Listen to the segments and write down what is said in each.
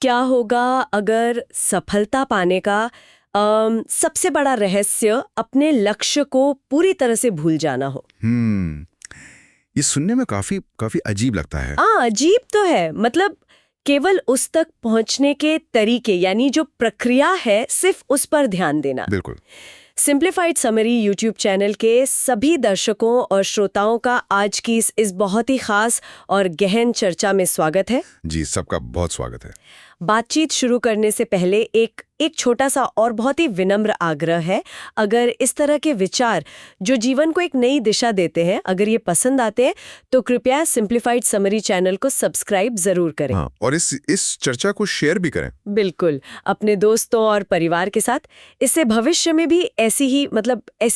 क्या होगा अगर सफलता पाने का सबसे बड़ा रहस्य अपने लक्ष्य को पूरी तरह से भूल जाना हो? ये सुनने में काफी काफी अजीब लगता है। अजीब तो है। मतलब केवल उस तक पहुंचने के तरीके यानी जो प्रक्रिया है सिर्फ उस पर ध्यान देना। बिल्कुल। सिंप्लीफाइड समरी यूट्यूब चैनल के सभी दर्शकों और श्रोताओं का आज की इस बहुत ही खास और गहन चर्चा में स्वागत है। जी, सबका बहुत स्वागत है। बातचीत शुरू करने से पहले एक छोटा सा और बहुत ही विनम्र आग्रह है। अगर इस तरह के विचार जो जीवन को एक नई दिशा देते हैं, अगर ये पसंद आते हैं तो कृपया सिंप्लीफाइड समरी चैनल को सब्सक्राइब जरूर करें। हाँ, और इस चर्चा को शेयर भी करें। बिल्कुल, अपने दोस्तों और परिवार के साथ। इससे भविष्य में भी ऐसी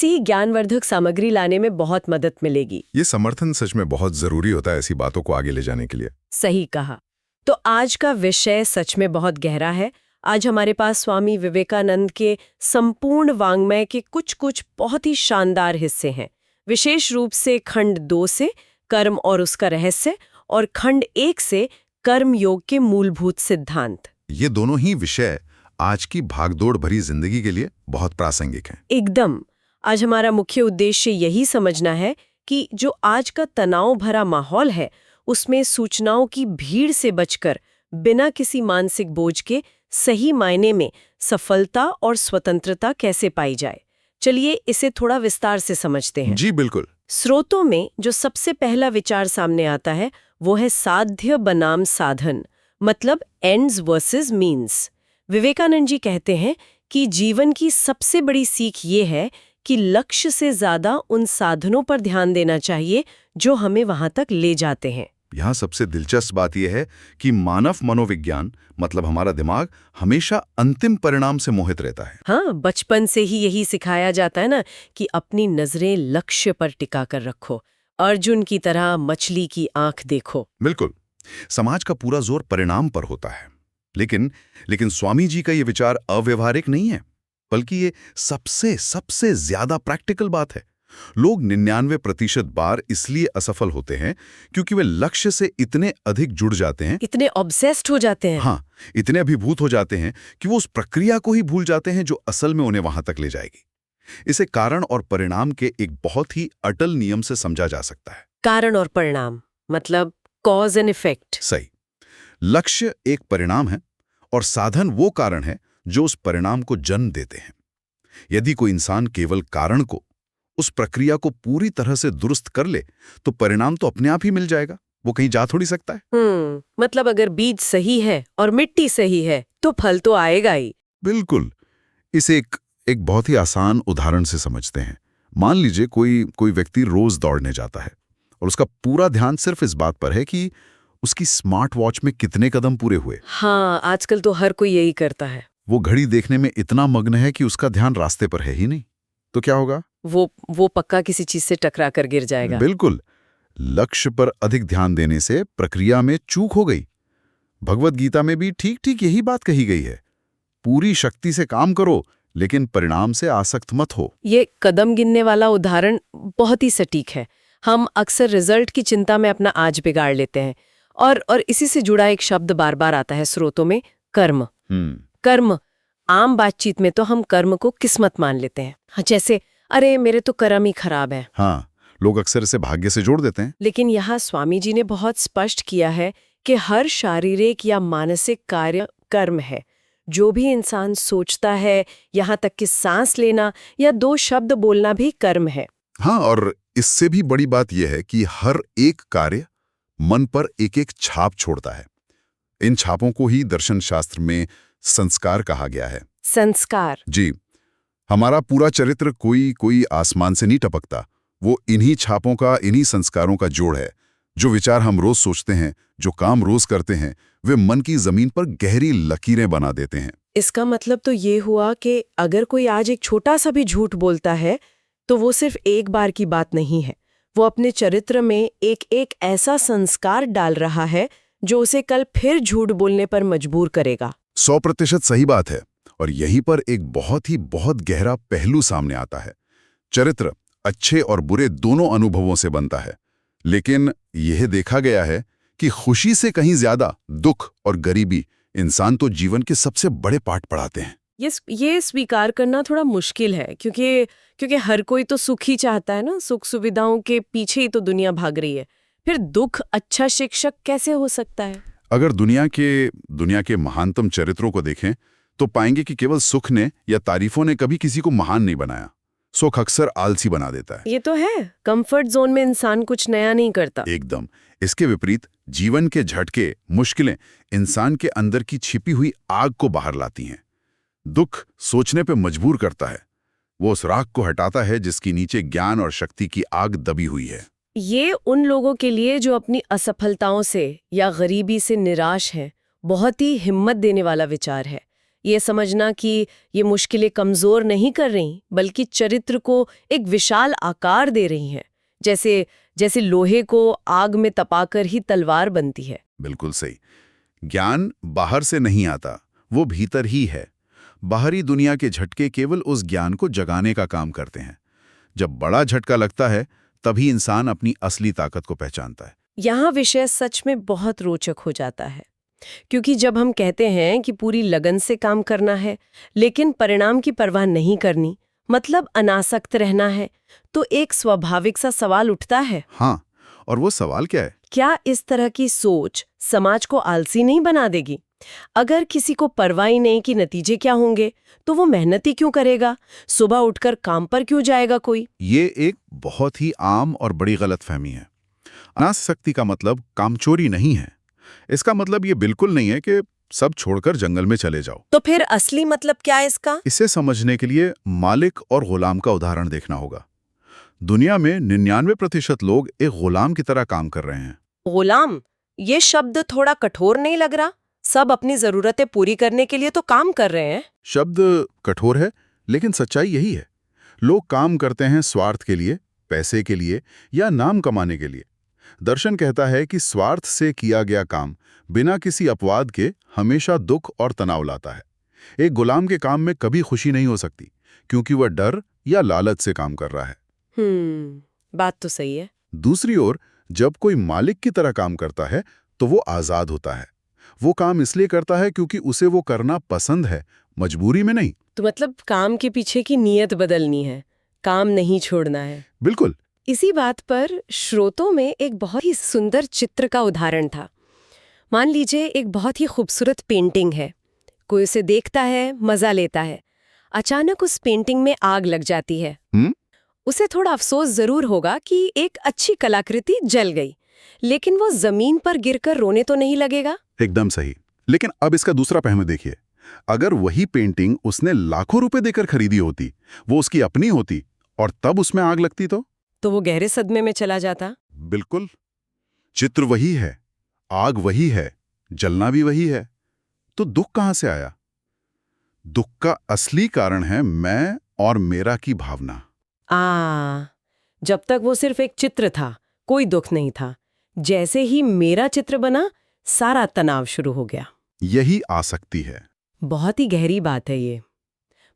ही ज्ञानवर्धक सामग्री लाने में बहुत मदद मिलेगी। ये समर्थन सच में बहुत जरूरी होता है ऐसी बातों को आगे ले जाने के लिए। सही कहा। तो आज का विषय सच में बहुत गहरा है। आज हमारे पास स्वामी विवेकानंद के संपूर्ण वाङ्मय के कुछ बहुत ही शानदार हिस्से हैं। विशेष रूप से खंड 2 से कर्म और उसका रहस्य और खंड 1 से कर्म योग के मूलभूत सिद्धांत। ये दोनों ही विषय आज की भागदौड़ भरी जिंदगी के लिए बहुत प्रासंगिक हैं। एकदम। आज हमारा मुख्य उद्देश्य यही समझना है कि जो आज का तनाव भरा माहौल है उसमें सूचनाओं की भीड़ से बचकर बिना किसी मानसिक बोझ के सही मायने में सफलता और स्वतंत्रता कैसे पाई जाए। चलिए इसे थोड़ा विस्तार से समझते हैं। जी बिल्कुल। स्रोतों में जो सबसे पहला विचार सामने आता है वो है साध्य बनाम साधन, मतलब ends versus means. Vivekananda ji कहते हैं कि जीवन की सबसे बड़ी सीख ये है कि लक्ष्य से ज्यादा उन साधनों पर ध्यान देना चाहिए जो हमें वहां तक ले जाते हैं। यहाँ सबसे दिलचस्प बात यह है कि मानव मनोविज्ञान मतलब हमारा दिमाग हमेशा अंतिम परिणाम से मोहित रहता है। हाँ, बचपन से ही यही सिखाया जाता है ना कि अपनी नजरें लक्ष्य पर टिका कर रखो, अर्जुन की तरह मछली की आंख देखो। बिल्कुल। समाज का पूरा जोर परिणाम पर होता है, लेकिन स्वामी जी का ये विचार अव्यवहारिक नहीं है, बल्कि ये सबसे ज्यादा प्रैक्टिकल बात है। लोग 99% बार इसलिए असफल होते हैं क्योंकि वे लक्ष्य से इतने अधिक जुड़ जाते हैं, इतने ऑब्सेस्ड हो जाते हैं। हाँ, इतने अभिभूत हो जाते हैं कि वो उस प्रक्रिया को ही भूल जाते हैं जो असल में उन्हें वहां तक ले जाएगी। इसे कारण और परिणाम के एक बहुत ही अटल नियम से समझा जा सकता है। कारण और परिणाम मतलब कॉज एंड इफेक्ट। सही। लक्ष्य एक परिणाम है और साधन वो कारण है जो उस परिणाम को जन्म देते हैं। यदि कोई इंसान केवल कारण को, उस प्रक्रिया को पूरी तरह से दुरुस्त कर ले तो परिणाम तो अपने आप ही मिल जाएगा, वो कहीं जा थोड़ी सकता है। मतलब अगर बीज सही है और मिट्टी सही है तो फल तो आएगा ही। बिल्कुल। इसे एक बहुत ही आसान उदाहरण से समझते हैं। मान लीजिए कोई व्यक्ति रोज दौड़ने जाता है और उसका पूरा ध्यान सिर्फ इस बात पर है कि उसकी स्मार्ट वॉच में कितने कदम पूरे हुए। हाँ, आजकल तो हर कोई यही करता है। वो घड़ी देखने में इतना मग्न है कि उसका ध्यान रास्ते पर है ही नहीं। तो क्या होगा? वो पक्का किसी चीज से टकरा कर गिर जाएगा। बिल्कुल। लक्ष्य पर अधिक ध्यान देने से प्रक्रिया में चूक हो गई। भगवत गीता में भी ठीक यही बात कही गई है। पूरी शक्ति से काम करो लेकिन परिणाम से आसक्त मत हो। ये कदम गिनने वाला उदाहरण बहुत ही सटीक है। हम अक्सर रिजल्ट की चिंता में अपना आज बिगाड़ लेते हैं और इसी से जुड़ा एक शब्द बार बार आता है स्रोतों में, कर्म। कर्म। आम बातचीत में तो हम कर्म को किस्मत मान लेते हैं, जैसे अरे मेरे तो कर्म ही खराब है। हाँ, लोग अक्सर इसे भाग्य से जोड़ देते हैं। लेकिन यहाँ स्वामी जी ने बहुत स्पष्ट किया है कि हर शारीरिक या मानसिक कार्य कर्म है। जो भी इंसान सोचता है, यहाँ तक कि सांस लेना या 2 शब्द बोलना भी कर्म है। हाँ, और इससे भी बड़ी बात यह है कि हर एक कार्य मन पर एक छाप छोड़ता है। इन छापों को ही दर्शन शास्त्र में संस्कार कहा गया है। संस्कार? जी। हमारा पूरा चरित्र कोई आसमान से नहीं टपकता, वो इन्हीं छापों का, इन्हीं संस्कारों का जोड़ है। जो विचार हम रोज सोचते हैं, जो काम रोज करते हैं, वे मन की जमीन पर गहरी लकीरें बना देते हैं। इसका मतलब तो ये हुआ कि अगर कोई आज एक छोटा सा भी झूठ बोलता है तो वो सिर्फ एक बार की बात नहीं है, वो अपने चरित्र में एक ऐसा संस्कार डाल रहा है जो उसे कल फिर झूठ बोलने पर मजबूर करेगा। 100% सही बात है। और यहीं पर एक बहुत गहरा पहलू सामने आता है। चरित्र अच्छे और बुरे दोनों अनुभवों से बनता है, लेकिन यह देखा गया है कि खुशी से कहीं ज्यादा दुख और गरीबी इंसान तो जीवन के सबसे बड़े पाठ पढ़ाते हैं। ये स्वीकार करना थोड़ा मुश्किल है, क्योंकि हर कोई तो सुख ही चाहता है ना, सुख सुविधाओं के पीछे ही तो दुनिया भाग रही है। फिर दुख अच्छा शिक्षक कैसे हो सकता है? अगर दुनिया के महानतम चरित्रों को देखें तो पाएंगे कि केवल सुख ने या तारीफों ने कभी किसी को महान नहीं बनाया। सुख अक्सर आलसी बना देता है। ये तो है, कंफर्ट जोन में इंसान कुछ नया नहीं करता। एकदम। इसके विपरीत जीवन के झटके, मुश्किलें इंसान के अंदर की छिपी हुई आग को बाहर लाती हैं। दुख सोचने पे मजबूर करता है, वो उस राख को हटाता है जिसकी नीचे ज्ञान और शक्ति की आग दबी हुई है। ये उन लोगों के लिए जो अपनी असफलताओं से या गरीबी से निराश हैं, बहुत ही हिम्मत देने वाला विचार है। ये समझना कि ये मुश्किलें कमजोर नहीं कर रही, बल्कि चरित्र को एक विशाल आकार दे रही हैं, जैसे लोहे को आग में तपाकर ही तलवार बनती है। बिल्कुल सही। ज्ञान बाहर से नहीं आता, वो भीतर ही है। बाहरी दुनिया के झटके केवल उस ज्ञान को जगाने का काम करते हैं। जब बड़ा झटका लगता है तभी इंसान अपनी असली ताकत को पहचानता है। यहाँ विषय सच में बहुत रोचक हो जाता है, क्योंकि जब हम कहते हैं कि पूरी लगन से काम करना है लेकिन परिणाम की परवाह नहीं करनी, मतलब अनासक्त रहना है, तो एक स्वाभाविक सा सवाल उठता है। हाँ, और वो सवाल क्या है? क्या इस तरह की सोच समाज को आलसी नहीं बना देगी? अगर किसी को परवाह ही नहीं कि नतीजे क्या होंगे, तो वो मेहनत ही क्यों करेगा? सुबह उठकर काम पर क्यों जाएगा कोई? ये एक बहुत ही आम और बड़ी गलतफहमी है। अनासक्ति का मतलब कामचोरी नहीं है। इसका मतलब ये बिल्कुल नहीं है कि सब छोड़कर जंगल में चले जाओ। तो फिर असली मतलब क्या है इसका? इसे समझने के लिए मालिक और गुलाम का उदाहरण देखना होगा। दुनिया में 99% लोग एक गुलाम की तरह काम कर रहे हैं। गुलाम, ये शब्द थोड़ा कठोर नहीं लग रहा? सब अपनी जरूरतें पूरी करने के लिए तो काम कर रहे हैं। शब्द कठोर है, लेकिन सच्चाई यही है। लोग काम करते हैं स्वार्थ के लिए, पैसे के लिए या नाम कमाने के लिए। दर्शन कहता है कि स्वार्थ से किया गया काम बिना किसी अपवाद के हमेशा दुख और तनाव लाता है। एक गुलाम के काम में कभी खुशी नहीं हो सकती, क्योंकि वह डर या लालच से काम कर रहा है। बात तो सही है। दूसरी ओर जब कोई मालिक की तरह काम करता है तो वो आजाद होता है। वो काम इसलिए करता है क्योंकि उसे वो करना पसंद है, मजबूरी में नहीं। तो मतलब काम के पीछे की नीयत बदलनी है, काम नहीं छोड़ना है। बिल्कुल। इसी बात पर श्रोतों में एक बहुत ही सुंदर चित्र का उदाहरण था। मान लीजिए एक बहुत ही खूबसूरत पेंटिंग है, कोई उसे देखता है, मजा लेता है। अचानक उस पेंटिंग में आग लग जाती है। उसे थोड़ा अफसोस जरूर होगा कि एक अच्छी कलाकृति जल गई, लेकिन वो जमीन पर गिरकर रोने तो नहीं लगेगा। एकदम सही। लेकिन अब इसका दूसरा पहलू देखिए। अगर वही पेंटिंग उसने लाखों रुपए देकर खरीदी होती, वो उसकी अपनी होती, और तब उसमें आग लगती तो वो गहरे सदमे में चला जाता। बिल्कुल। चित्र वही है, आग वही है, जलना भी वही है, तो दुख कहां से आया? दुख का असली कारण है मैं और मेरा की भावना। जब तक वो सिर्फ एक चित्र था, कोई दुख नहीं था। जैसे ही मेरा चित्र बना, सारा तनाव शुरू हो गया। यही आसक्ति है। बहुत ही गहरी बात है ये।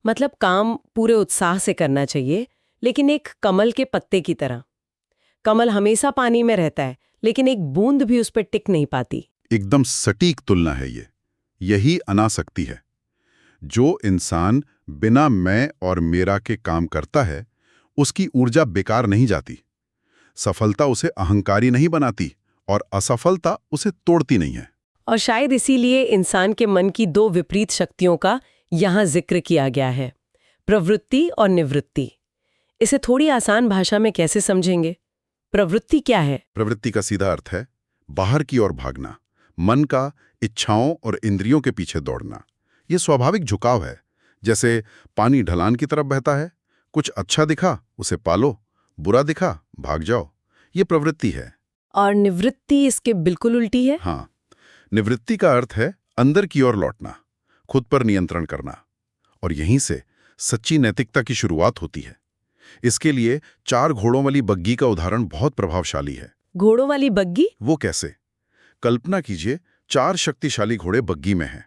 मतलब काम पूरे उत्साह से करना चाहिए, लेकिन एक कमल के पत्ते की तरह। कमल हमेशा पानी में रहता है, लेकिन एक बूंद भी उस पर टिक नहीं पाती। एकदम सटीक तुलना है ये। यही अनासक्ति है। जो इंसान बिना मैं और मेरा के काम करता है, उसकी ऊर्जा बेकार नहीं जाती। सफलता उसे अहंकारी नहीं बनाती और असफलता उसे तोड़ती नहीं है। और शायद इसीलिए इंसान के मन की दो विपरीत शक्तियों का यहाँ जिक्र किया गया है, प्रवृत्ति और निवृत्ति। इसे थोड़ी आसान भाषा में कैसे समझेंगे? प्रवृत्ति क्या है? प्रवृत्ति का सीधा अर्थ है बाहर की ओर भागना, मन का इच्छाओं और इंद्रियों के पीछे दौड़ना। यह स्वाभाविक झुकाव है, जैसे पानी ढलान की तरफ बहता है। कुछ अच्छा दिखा उसे पालो, बुरा दिखा भाग जाओ। ये प्रवृत्ति है। और निवृत्ति इसके बिल्कुल उल्टी है। हाँ, निवृत्ति का अर्थ है अंदर की ओर लौटना, खुद पर नियंत्रण करना। और यहीं से सच्ची नैतिकता की शुरुआत होती है। इसके लिए 4 घोड़ों वाली बग्गी का उदाहरण बहुत प्रभावशाली है। घोड़ों वाली बग्गी? वो कैसे? कल्पना कीजिए 4 शक्तिशाली घोड़े बग्गी में हैं।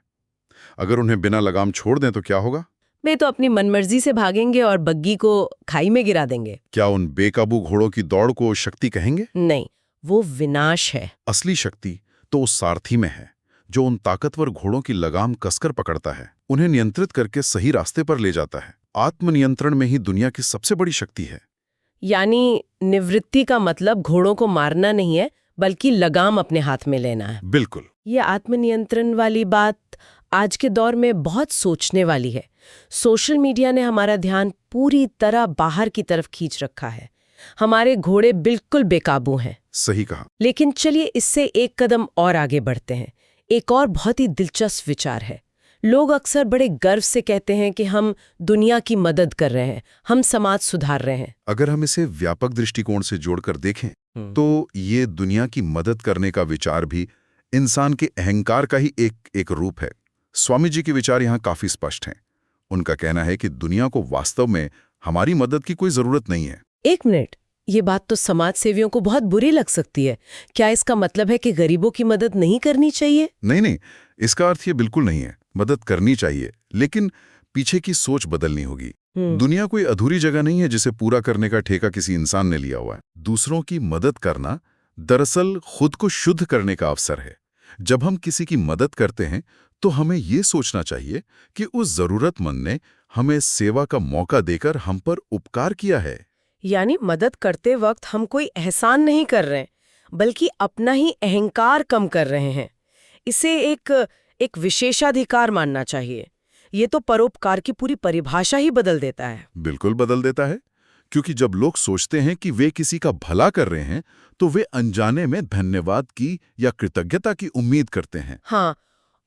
अगर उन्हें बिना लगाम छोड़ दें तो क्या होगा? वे तो अपनी मनमर्जी से भागेंगे और बग्गी को खाई में गिरा देंगे। क्या उन बेकाबू घोड़ों की दौड़ को शक्ति कहेंगे? नहीं, वो विनाश है। असली शक्ति तो उस सारथी में है, जो उन ताकतवर घोड़ों की लगाम कसकर पकड़ता है, उन्हें नियंत्रित करके सही रास्ते पर ले जाता है। आत्मनियंत्रण में ही दुनिया की सबसे बड़ी शक्ति है। यानी निवृत्ति का मतलब घोड़ों को मारना नहीं है, बल्कि लगाम अपने हाथ में लेना है। बिल्कुल। ये आत्मनियंत्रण वाली बात आज के दौर में बहुत सोचने वाली है। सोशल मीडिया ने हमारा ध्यान पूरी तरह बाहर की तरफ खींच रखा है। हमारे घोड़े बिल्कुल बेकाबू हैं। सही कहा। लेकिन चलिए इससे एक कदम और आगे बढ़ते हैं। एक और बहुत ही दिलचस्प विचार है। लोग अक्सर बड़े गर्व से कहते हैं कि हम दुनिया की मदद कर रहे हैं, हम समाज सुधार रहे हैं। अगर हम इसे व्यापक दृष्टिकोण से जोड़कर देखें तो ये दुनिया की मदद करने का विचार भी इंसान के अहंकार का ही एक रूप है। स्वामी जी के विचार यहाँ काफी स्पष्ट हैं। उनका कहना है कि दुनिया को वास्तव में हमारी मदद की कोई जरूरत नहीं है। एक मिनट, ये बात तो समाज सेवियों को बहुत बुरी लग सकती है। क्या इसका मतलब है कि गरीबों की मदद नहीं करनी चाहिए? नहीं, इसका अर्थ ये बिल्कुल नहीं है। मदद करनी चाहिए, लेकिन पीछे की सोच बदलनी होगी। दुनिया कोई अधूरी जगह नहीं है जिसे पूरा करने का ठेका किसी इंसान ने लिया हुआ है। दूसरों की मदद करना दरअसल खुद को शुद्ध करने का अवसर है। जब हम किसी की मदद करते हैं तो हमें ये सोचना चाहिए कि उस जरूरतमंद ने हमें सेवा का मौका देकर हम पर उपकार किया है। यानी मदद करते वक्त हम कोई एहसान नहीं कर रहे हैं, बल्कि अपना ही अहंकार कम कर रहे हैं। इसे एक विशेषाधिकार मानना चाहिए। ये तो परोपकार की पूरी परिभाषा ही बदल देता है। बिल्कुल बदल देता है, क्योंकि जब लोग सोचते हैं कि वे किसी का भला कर रहे हैं तो वे अनजाने में धन्यवाद की या कृतज्ञता की उम्मीद करते हैं। हाँ,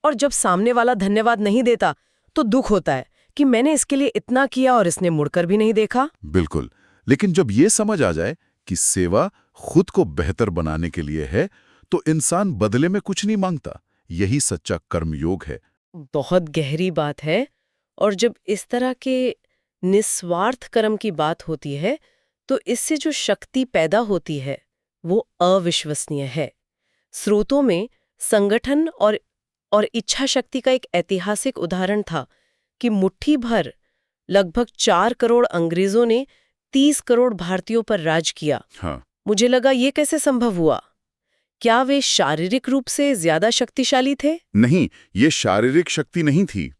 और जब सामने वाला धन्यवाद नहीं देता तो दुख होता है कि मैंने इसके लिए इतना किया और इसने मुड़कर भी नहीं देखा। बिल्कुल। लेकिन जब ये समझ आ जाए कि सेवा खुद को बेहतर बनाने के लिए है तो इंसान बदले में कुछ नहीं मांगता। यही सच्चा कर्मयोग है। बहुत गहरी बात है। और जब इस तरह के निस्वार्थ कर्म की बात होती है तो इससे जो शक्ति पैदा होती है वो अविश्वसनीय है। स्रोतों में संगठन और इच्छा शक्ति का एक ऐतिहासिक उदाहरण था कि मुट्ठी भर लगभग 4 करोड़ अंग्रेजों ने 30 करोड़ भारतीयों पर राज किया। हाँ। मुझे लगा ये कैसे संभव हुआ? क्या वे शारीरिक रूप से ज्यादा शक्तिशाली थे? नहीं, ये शारीरिक शक्ति नहीं थी।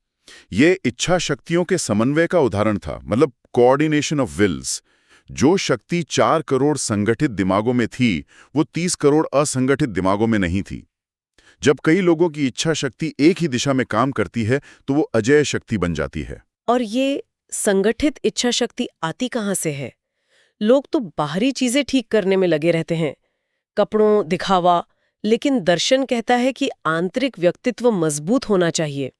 ये इच्छा शक्तियों के समन्वय का उदाहरण था, मतलब कोऑर्डिनेशन ऑफ विल्स। जो शक्ति 4 करोड़ संगठित दिमागों में थी वो 30 करोड़ असंगठित दिमागों में नहीं थी। जब कई लोगों की इच्छा शक्ति एक ही दिशा में काम करती है तो वो अजेय शक्ति बन जाती है। और ये संगठित इच्छा शक्ति आती कहाँ से है? लोग तो बाहरी चीजें ठीक करने में लगे रहते हैं, कपड़ों, दिखावा, लेकिन दर्शन कहता है कि आंतरिक व्यक्तित्व मजबूत होना चाहिए।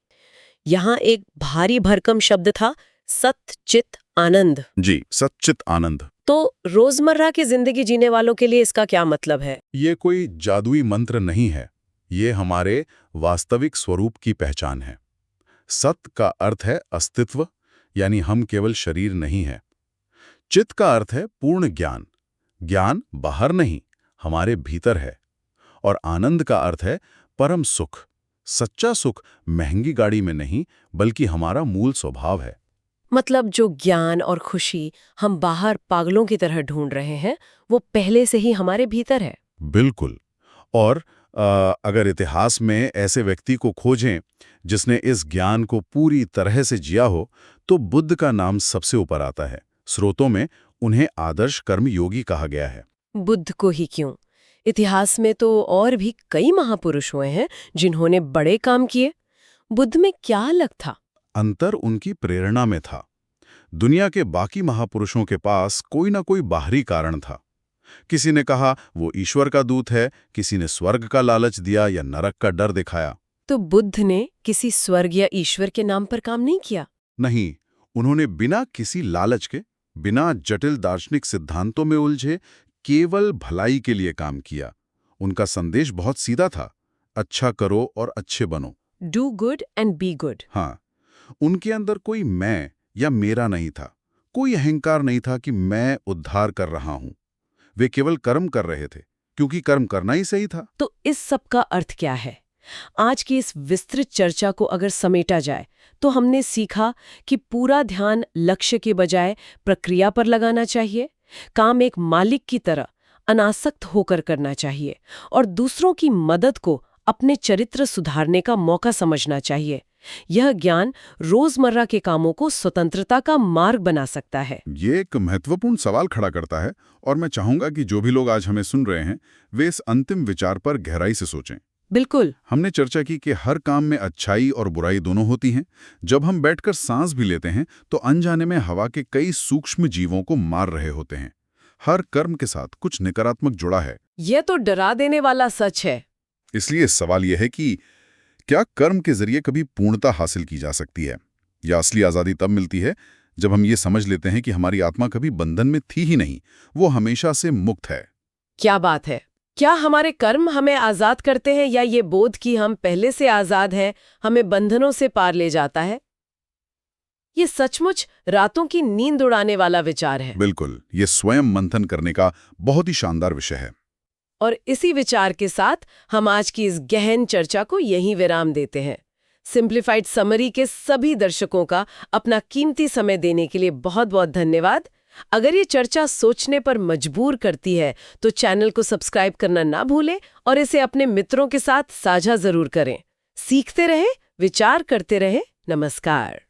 यहाँ एक भारी भरकम शब्द था, सत चित आनंद। जी, सच्चित आनंद। तो रोजमर्रा की जिंदगी जीने वालों के लिए इसका क्या मतलब है? ये कोई जादुई मंत्र नहीं है, ये हमारे वास्तविक स्वरूप की पहचान है। सत का अर्थ है अस्तित्व, यानी हम केवल शरीर नहीं है। चित्त का अर्थ है पूर्ण ज्ञान, ज्ञान बाहर नहीं, हमारे भीतर है। और आनंद का अर्थ है परम सुख, सच्चा सुख महंगी गाड़ी में नहीं बल्कि हमारा मूल स्वभाव है। मतलब जो ज्ञान और खुशी हम बाहर पागलों की तरह ढूंढ रहे हैं वो पहले से ही हमारे भीतर है। बिल्कुल। और अगर इतिहास में ऐसे व्यक्ति को खोजें जिसने इस ज्ञान को पूरी तरह से जिया हो तो बुद्ध का नाम सबसे ऊपर आता है। स्रोतों में उन्हें आदर्श कर्मयोगी कहा गया है। बुद्ध को ही क्यों? इतिहास में तो और भी कई महापुरुष हुए हैं जिन्होंने बड़े काम किए। बुद्ध में क्या अलग था? अंतर उनकी प्रेरणा में था। दुनिया के बाकी महापुरुषों के पास कोई ना कोई बाहरी कारण था। किसी ने कहा वो ईश्वर का दूत है, किसी ने स्वर्ग का लालच दिया या नरक का डर दिखाया। तो बुद्ध ने किसी स्वर्ग या ईश्वर के नाम पर काम नहीं किया? नहीं, उन्होंने बिना किसी लालच के, बिना जटिल दार्शनिक सिद्धांतों में उलझे, केवल भलाई के लिए काम किया। उनका संदेश बहुत सीधा था, अच्छा करो और अच्छे बनो। Do good and be good. हाँ, उनके अंदर कोई मैं या मेरा नहीं था, कोई अहंकार नहीं था कि मैं उद्धार कर रहा हूं। वे केवल कर्म कर रहे थे क्योंकि कर्म करना ही सही था। तो इस सब का अर्थ क्या है? आज की इस विस्तृत चर्चा को अगर समेटा जाए तो हमने सीखा कि पूरा ध्यान लक्ष्य के बजाय प्रक्रिया पर लगाना चाहिए, काम एक मालिक की तरह अनासक्त होकर करना चाहिए और दूसरों की मदद को अपने चरित्र सुधारने का मौका समझना चाहिए। यह ज्ञान रोजमर्रा के कामों को स्वतंत्रता का मार्ग बना सकता है। ये एक महत्वपूर्ण सवाल खड़ा करता है और मैं चाहूंगा कि जो भी लोग आज हमें सुन रहे हैं वे इस अंतिम विचार पर गहराई से सोचें। बिल्कुल। हमने चर्चा की कि हर काम में अच्छाई और बुराई दोनों होती हैं। जब हम बैठकर सांस भी लेते हैं तो अनजाने में हवा के कई सूक्ष्म जीवों को मार रहे होते हैं। हर कर्म के साथ कुछ नकारात्मक जुड़ा है। यह तो डरा देने वाला सच है। इसलिए सवाल यह है कि क्या कर्म के जरिए कभी पूर्णता हासिल की जा सकती है, या असली आज़ादी तब मिलती है जब हम ये समझ लेते हैं कि हमारी आत्मा कभी बंधन में थी ही नहीं, वो हमेशा से मुक्त है। क्या बात है! क्या हमारे कर्म हमें आजाद करते हैं या ये बोध कि हम पहले से आजाद हैं हमें बंधनों से पार ले जाता है? ये सचमुच रातों की नींद उड़ाने वाला विचार है। बिल्कुल, ये स्वयं मंथन करने का बहुत ही शानदार विषय है। और इसी विचार के साथ हम आज की इस गहन चर्चा को यहीं विराम देते हैं। सिंप्लीफाइड समरी के सभी दर्शकों का अपना कीमती समय देने के लिए बहुत बहुत धन्यवाद। अगर ये चर्चा सोचने पर मजबूर करती है तो चैनल को सब्सक्राइब करना ना भूलें और इसे अपने मित्रों के साथ साझा जरूर करें। सीखते रहें, विचार करते रहें। नमस्कार।